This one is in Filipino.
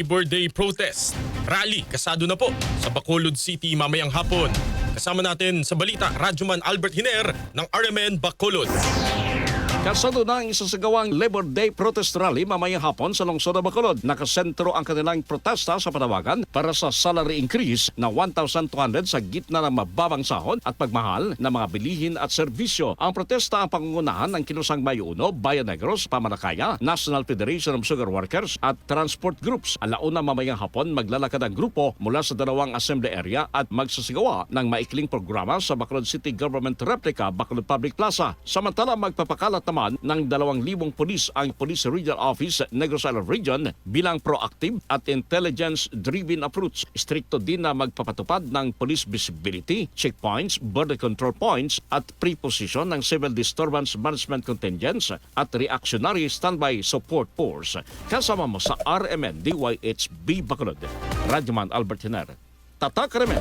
Labor Day protest. Rally, kasado na po sa Bacolod City mamayang hapon. Kasama natin sa balita, Radyoman Albert Hiner ng RMN Bacolod. Kasado na ang isasagawang Labor Day protest rally mamayang hapon sa lungsod ng Bacolod. Nakasentro ang kanilang protesta sa panawagan para sa salary increase na 1,200 sa gitna ng mababang sahod at pagmahal ng mga bilihin at serbisyo. Ang protesta ang pangungunahan ng Kinusang Mayo 1, Bayan Negros, Pamanakaya, National Federation of Sugar Workers at Transport Groups. Alauna mamayang hapon maglalakad ang grupo mula sa dalawang assembly area at magsasagawa ng maikling programa sa Bacolod City Government Replica, Bacolod Public Plaza. Samantala magpapakalat naman ng 2,000 pulis ang Police Regional Office Negros Island Region bilang proactive at intelligence-driven approach. Stricto din na magpapatupad ng police visibility, checkpoints, border control points at preposition ng Civil Disturbance Management Contingents at Reactionary Standby Support Force. Kasama mo sa RMN DYHB Bacolod, Radyoman Albert Hiner. Tatak RMN.